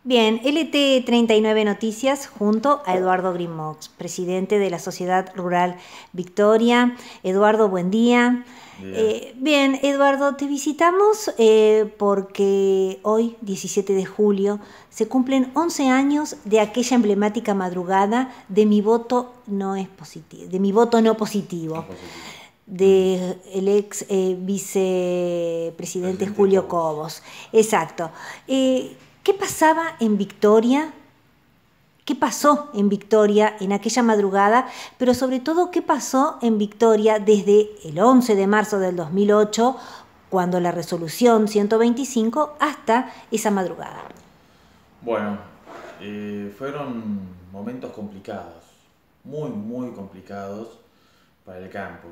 Bien, LT39 Noticias junto a Eduardo Grimox, presidente de la Sociedad Rural Victoria. Eduardo, buen día. Bien. Bien, Eduardo, te visitamos porque hoy, 17 de julio, se cumplen 11 años de aquella emblemática madrugada de mi voto no es positivo, de mi voto no No positivo, positivo. Ujú. de el ex vicepresidente Presidente Julio Cobos. Cobos. Exacto. ¿Qué pasaba en Victoria? ¿Qué pasó en Victoria en aquella madrugada? Pero sobre todo, ¿qué pasó en Victoria desde el 11 de marzo del 2008, cuando la resolución 125, hasta esa madrugada? Bueno, fueron momentos complicados, muy complicados para el campo,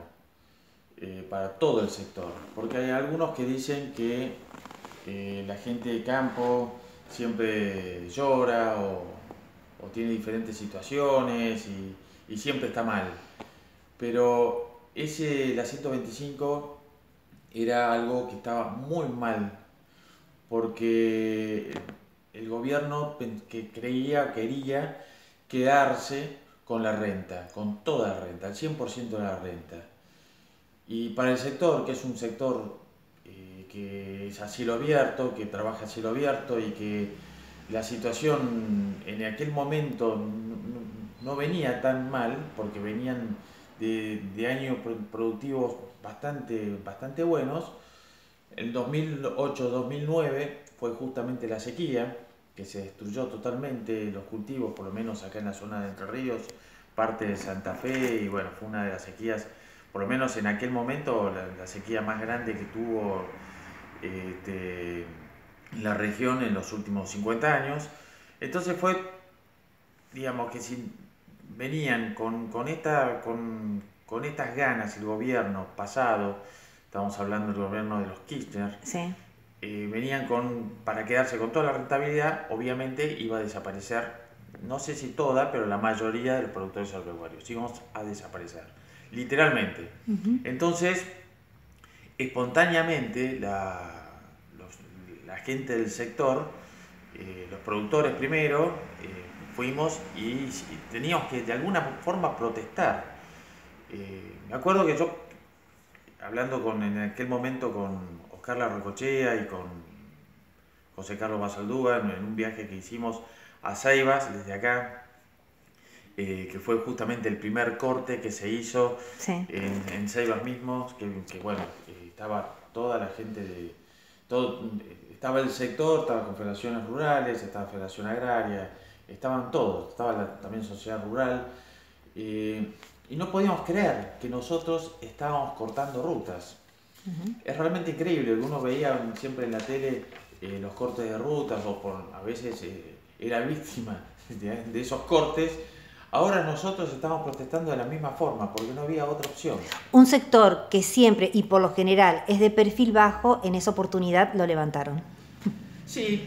para todo el sector, porque hay algunos que dicen que la gente de campo siempre llora o tiene diferentes situaciones y siempre está mal. Pero la 125 era algo que estaba muy mal porque el gobierno que quería quedarse con la renta, con toda la renta, al 100% de la renta. Y para el sector, que es un sector que es a cielo abierto, que trabaja a cielo abierto y que la situación en aquel momento no venía tan mal, porque venían de años productivos bastante buenos. El 2008-2009 fue justamente la sequía, que se destruyó totalmente los cultivos, por lo menos acá en la zona de Entre Ríos, parte de Santa Fe, y bueno, fue una de las sequías, por lo menos en aquel momento, la sequía más grande que tuvo este, la región en los últimos 50 años. Entonces fue, digamos que si venían con estas ganas el gobierno pasado, estamos hablando del gobierno de los Kirchner, Sí. venían para quedarse con toda la rentabilidad, obviamente iba a desaparecer, no sé si toda, pero la mayoría de los productores agropecuarios, íbamos a desaparecer, literalmente. Ujú. Entonces, espontáneamente, la gente del sector, los productores primero, fuimos y teníamos que de alguna forma protestar. Me acuerdo que yo, hablando en aquel momento con Oscar Larrocochea y con José Carlos Basaldúa en un viaje que hicimos a Ceibas desde acá, que fue justamente el primer corte que se hizo Sí. en Ceibas mismo, bueno, estaba toda la gente todo, estaba el sector, estaba Confederaciones Rurales, estaba Federación Agraria, estaban todos, estaba también Sociedad Rural, y no podíamos creer que nosotros estábamos cortando rutas. Ujú. Es realmente increíble, uno veía siempre en la tele los cortes de rutas a veces era víctima de esos cortes. Ahora nosotros estamos protestando de la misma forma porque no había otra opción. Un sector que siempre y por lo general es de perfil bajo, en esa oportunidad lo levantaron. Sí,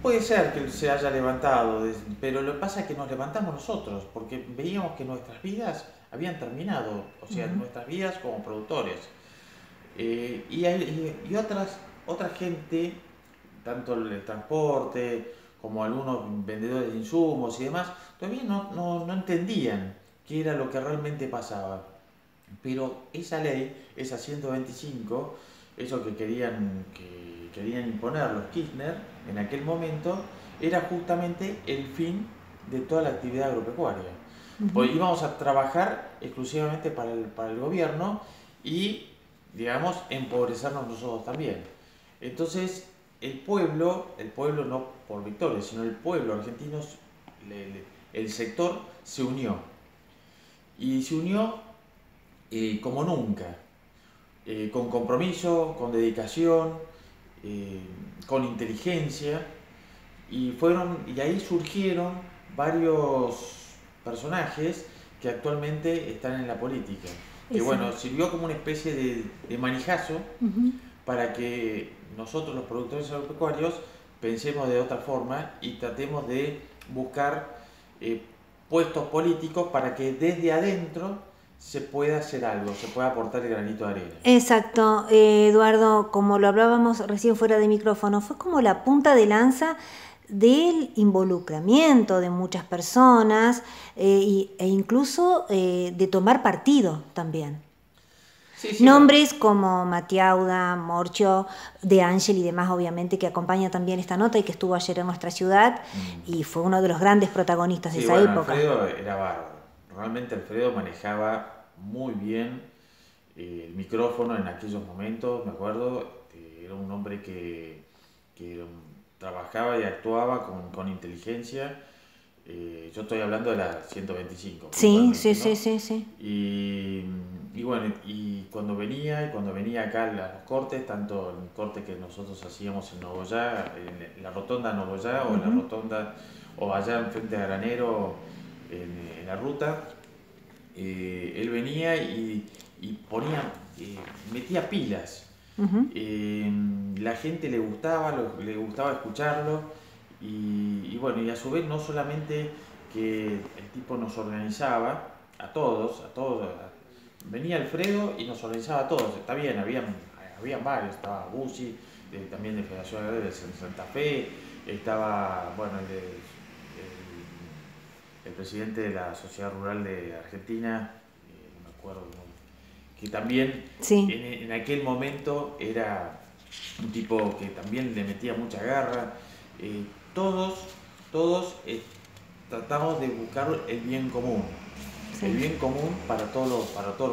puede ser que se haya levantado, pero lo que pasa es que nos levantamos nosotros porque veíamos que nuestras vidas habían terminado, o sea, Ujú. nuestras vidas como productores. Y otra gente, tanto el transporte como algunos vendedores de insumos y demás, todavía no entendían qué era lo que realmente pasaba. Pero esa ley, esa 125, eso que querían imponer los Kirchner en aquel momento, era justamente el fin de toda la actividad agropecuaria. Ujú. Pues íbamos a trabajar exclusivamente para el gobierno y, digamos, empobrecernos nosotros también. Entonces, el pueblo no por Victoria, sino el pueblo argentino, el sector se unió. Y se unió como nunca, con compromiso, con dedicación, eh, con inteligencia, y ahí surgieron varios personajes que actualmente están en la política, que bueno, Exacto. sirvió como una especie de manijazo Ujú. para que nosotros los productores agropecuarios pensemos de otra forma y tratemos de buscar eh, puestos políticos para que desde adentro se pueda hacer algo, se pueda aportar el granito de arena. Exacto, Eduardo, como lo hablábamos recién fuera de micrófono, fue como la punta de lanza del involucramiento de muchas personas e incluso de tomar partido también. Sí, sí, Nombres como Matiauda, Morchio, De Angel y demás, obviamente, que acompaña también esta nota y que estuvo ayer en nuestra ciudad y fue uno de los grandes protagonistas de sí, esa bueno, época. Alfredo era bárbaro. Realmente Alfredo manejaba muy bien el micrófono en aquellos momentos, me acuerdo. Era un hombre que trabajaba y actuaba con inteligencia. Yo estoy hablando de la 125, Sí, puntualmente, sí, ¿no? sí, sí, sí. Y bueno, y cuando venía acá a los cortes, tanto el corte que nosotros hacíamos en Nogoyá, en la rotonda de Nogoyá, o en la rotonda, o allá enfrente de Granero, en la ruta, él venía y ponía, metía pilas. La gente le gustaba, le gustaba escucharlo y bueno, y a su vez no solamente que el tipo nos organizaba a todos, venía Alfredo y nos organizaba a todos, está bien, habían varios, estaba Bussi, también de Federación Agraria de Santa Fe, estaba, bueno, el presidente de la Sociedad Rural de Argentina, no me acuerdo, que también Sí. en aquel momento era un tipo que también le metía mucha garra. Eh, todos, todos tratamos de buscar el bien común, Sí. el bien común para todos los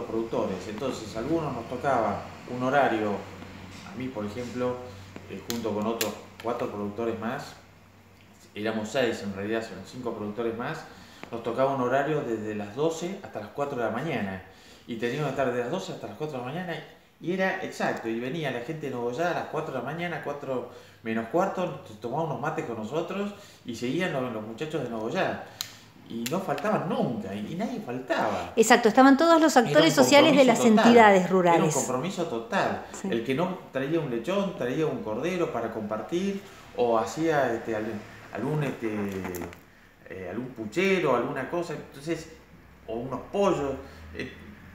productores. Entonces, a algunos nos tocaba un horario, a mí por ejemplo, junto con otros 4 productores más, éramos 6 en realidad, son 5 productores más, nos tocaba un horario desde las 12 hasta las 4 de la mañana. Y teníamos que estar desde las 12 hasta las 4 de la mañana y era exacto. Y venía la gente de Nogoyá a las 4 de la mañana, 4 menos cuarto, tomaba unos mates con nosotros y seguían los muchachos de Nogoyá. Y no faltaban nunca, y nadie faltaba. Exacto, estaban todos los actores sociales de las entidades rurales. Era un compromiso total. Sí. El que no traía un lechón, traía un cordero para compartir, o hacía algún puchero, alguna cosa, entonces, o unos pollos.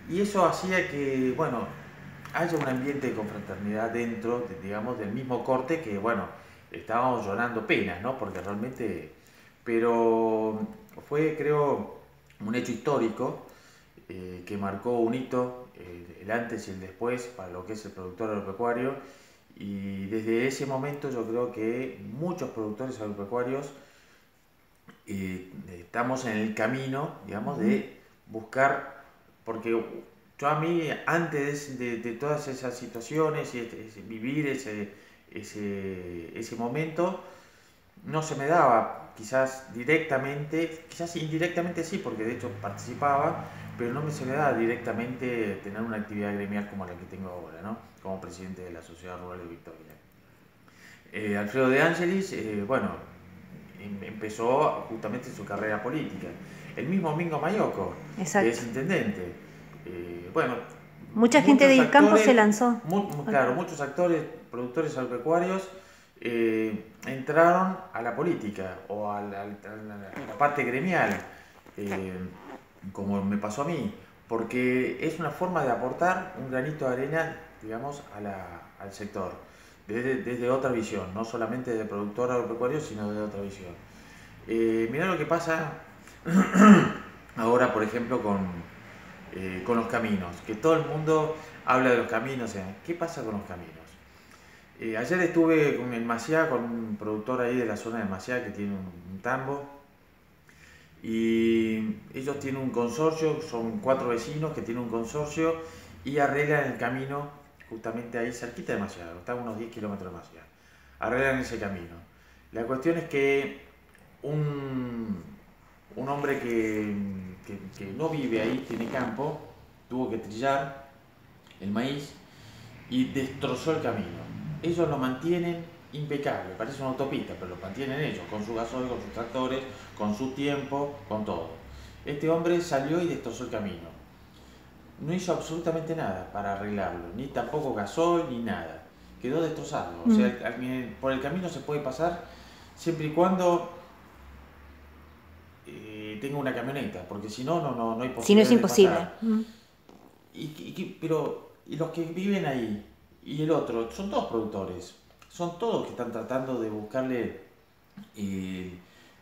Y eso hacía que, bueno, haya un ambiente de confraternidad dentro, digamos, del mismo corte que, bueno, estábamos llorando penas, ¿no? Porque realmente, pero fue, creo, un hecho histórico que marcó un hito, el antes y el después, para lo que es el productor agropecuario. Y desde ese momento yo creo que muchos productores agropecuarios estamos en el camino, digamos, de buscar, porque yo a mí, antes de todas esas situaciones y vivir ese momento, no se me daba, quizás directamente, quizás indirectamente sí, porque de hecho participaba, pero no se me daba directamente tener una actividad gremial como la que tengo ahora, ¿no? Como presidente de la Sociedad Rural de Victoria. Alfredo de Angelis, bueno, empezó justamente su carrera política. El mismo Mingo Mayoco, que es intendente. Bueno, mucha gente del campo se lanzó. Claro, muchos actores, productores agropecuarios entraron a la política o a la parte gremial, como me pasó a mí, porque es una forma de aportar un granito de arena, digamos, al sector, desde otra visión, no solamente de productor agropecuario, sino de otra visión. Mirá lo que pasa ahora, por ejemplo, con los caminos, que todo el mundo habla de los caminos. ¿Qué pasa con los caminos? Ayer estuve en Maciá con un productor ahí de la zona de Maciá que tiene un tambo, y ellos tienen un consorcio, son 4 vecinos que tienen un consorcio y arreglan el camino justamente ahí cerquita de Maciá, está a unos 10 kilómetros de Maciá, arreglan ese camino. La cuestión es que un hombre que no vive ahí, tiene campo, tuvo que trillar el maíz y destrozó el camino. Ellos lo mantienen impecable, parece una autopista, pero lo mantienen ellos, con su gasoil, con sus tractores, con su tiempo, con todo. Este hombre salió y destrozó el camino. No hizo absolutamente nada para arreglarlo, ni tampoco gasoil, ni nada. Quedó destrozado. O sea, por el camino se puede pasar siempre y cuando tenga una camioneta, porque si no, no hay posibilidad. Si no es imposible. Pero los que viven ahí y el otro, son todos productores, son todos que están tratando de buscarle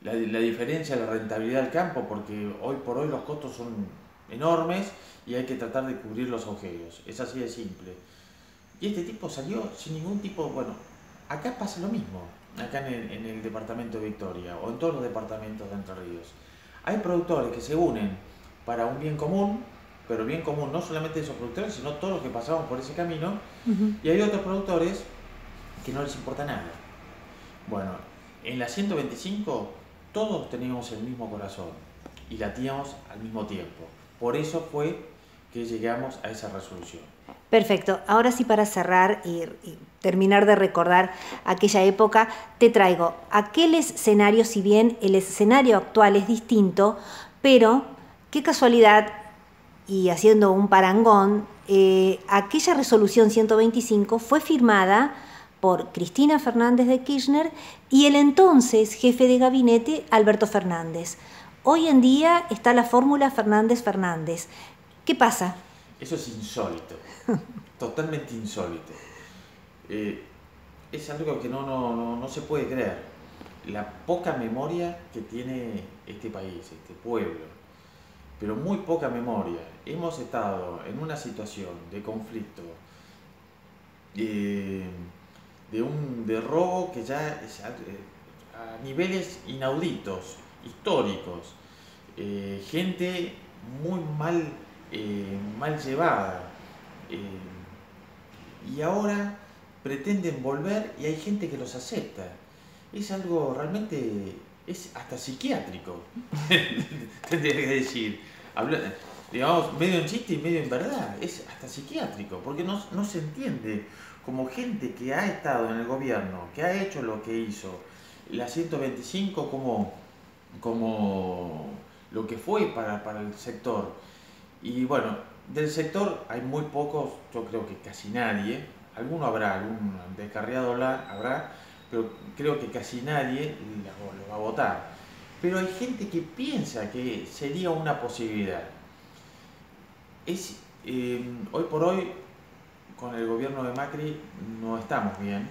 la diferencia de la rentabilidad del campo, porque hoy por hoy los costos son enormes y hay que tratar de cubrir los agujeros. Es así de simple. Y este tipo salió sin ningún tipo... Bueno, acá pasa lo mismo, acá en el departamento de Victoria o en todos los departamentos de Entre Ríos. Hay productores que se unen para un bien común, pero bien común no solamente esos productores, sino todos los que pasamos por ese camino, y hay otros productores que no les importa nada. Bueno, en la 125 todos teníamos el mismo corazón y latíamos al mismo tiempo. Por eso fue que llegamos a esa resolución. Perfecto. Ahora sí, para cerrar y terminar de recordar aquella época, te traigo aquel escenario, si bien el escenario actual es distinto, pero qué casualidad, y haciendo un parangón, aquella resolución 125 fue firmada por Cristina Fernández de Kirchner y el entonces jefe de gabinete, Alberto Fernández. Hoy en día está la fórmula Fernández-Fernández. ¿Qué pasa? Eso es insólito, totalmente insólito. Es algo que no se puede creer. La poca memoria que tiene este país, este pueblo, pero muy poca memoria. Hemos estado en una situación de conflicto, de robo que ya es a niveles inauditos, históricos, gente muy mal llevada, y ahora pretenden volver y hay gente que los acepta. Es algo realmente, es hasta psiquiátrico, tendría que decir, digamos, medio en chiste y medio en verdad, es hasta psiquiátrico, porque no se entiende como gente que ha estado en el gobierno, que ha hecho lo que hizo, la 125 como lo que fue para el sector. Y bueno, del sector hay muy pocos, yo creo que casi nadie, alguno habrá, algún descarriado habrá, pero creo que casi nadie lo va a votar. Pero hay gente que piensa que sería una posibilidad. Hoy por hoy, con el gobierno de Macri, no estamos bien.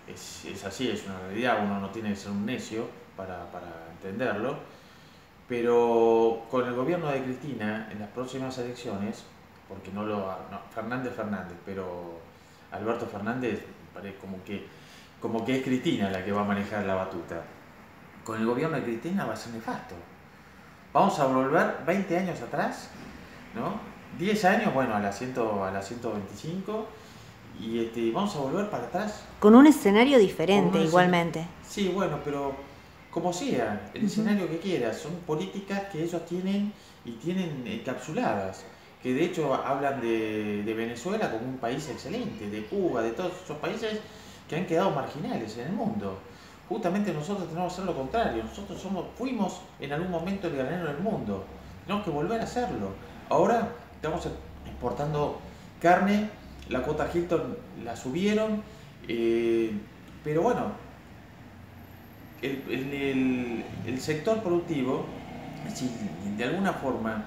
Es así, es una realidad, uno no tiene que ser un necio para entenderlo. Pero con el gobierno de Cristina, en las próximas elecciones, porque Fernández, pero Alberto Fernández parece como que es Cristina la que va a manejar la batuta. Con el gobierno de Cristina va a ser nefasto. Vamos a volver 20 años atrás, ¿no? 10 años, bueno, a la 125, y vamos a volver para atrás. Con un escenario diferente, igualmente. Sí, bueno, pero como sea, el escenario que quieras, son políticas que ellos tienen y tienen encapsuladas, que de hecho hablan de Venezuela como un país excelente, de Cuba, de todos esos países que han quedado marginales en el mundo. Justamente nosotros tenemos que hacer lo contrario, nosotros fuimos en algún momento el granero del mundo, tenemos que volver a hacerlo. Ahora estamos exportando carne, la cuota Hilton la subieron, pero bueno, el sector productivo, si de alguna forma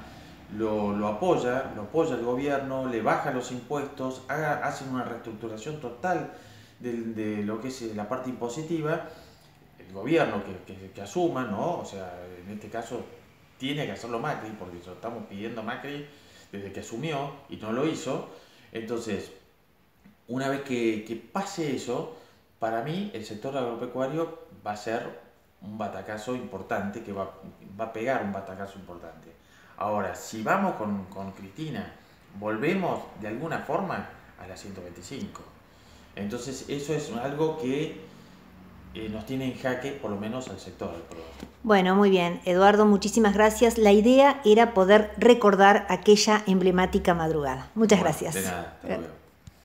lo apoya el gobierno, le baja los impuestos, hacen una reestructuración total de lo que es la parte impositiva, el gobierno que asuma, ¿no? O sea, en este caso tiene que hacerlo Macri, porque lo estamos pidiendo Macri desde que asumió y no lo hizo. Entonces, una vez que pase eso, para mí el sector agropecuario va a ser un batacazo importante, que va a pegar un batacazo importante. Ahora, si vamos con Cristina, volvemos de alguna forma a la 125. Entonces eso es algo que nos tiene en jaque, por lo menos al sector del producto. Bueno, muy bien, Eduardo, muchísimas gracias. La idea era poder recordar aquella emblemática madrugada. Muchas gracias. De nada, hasta luego.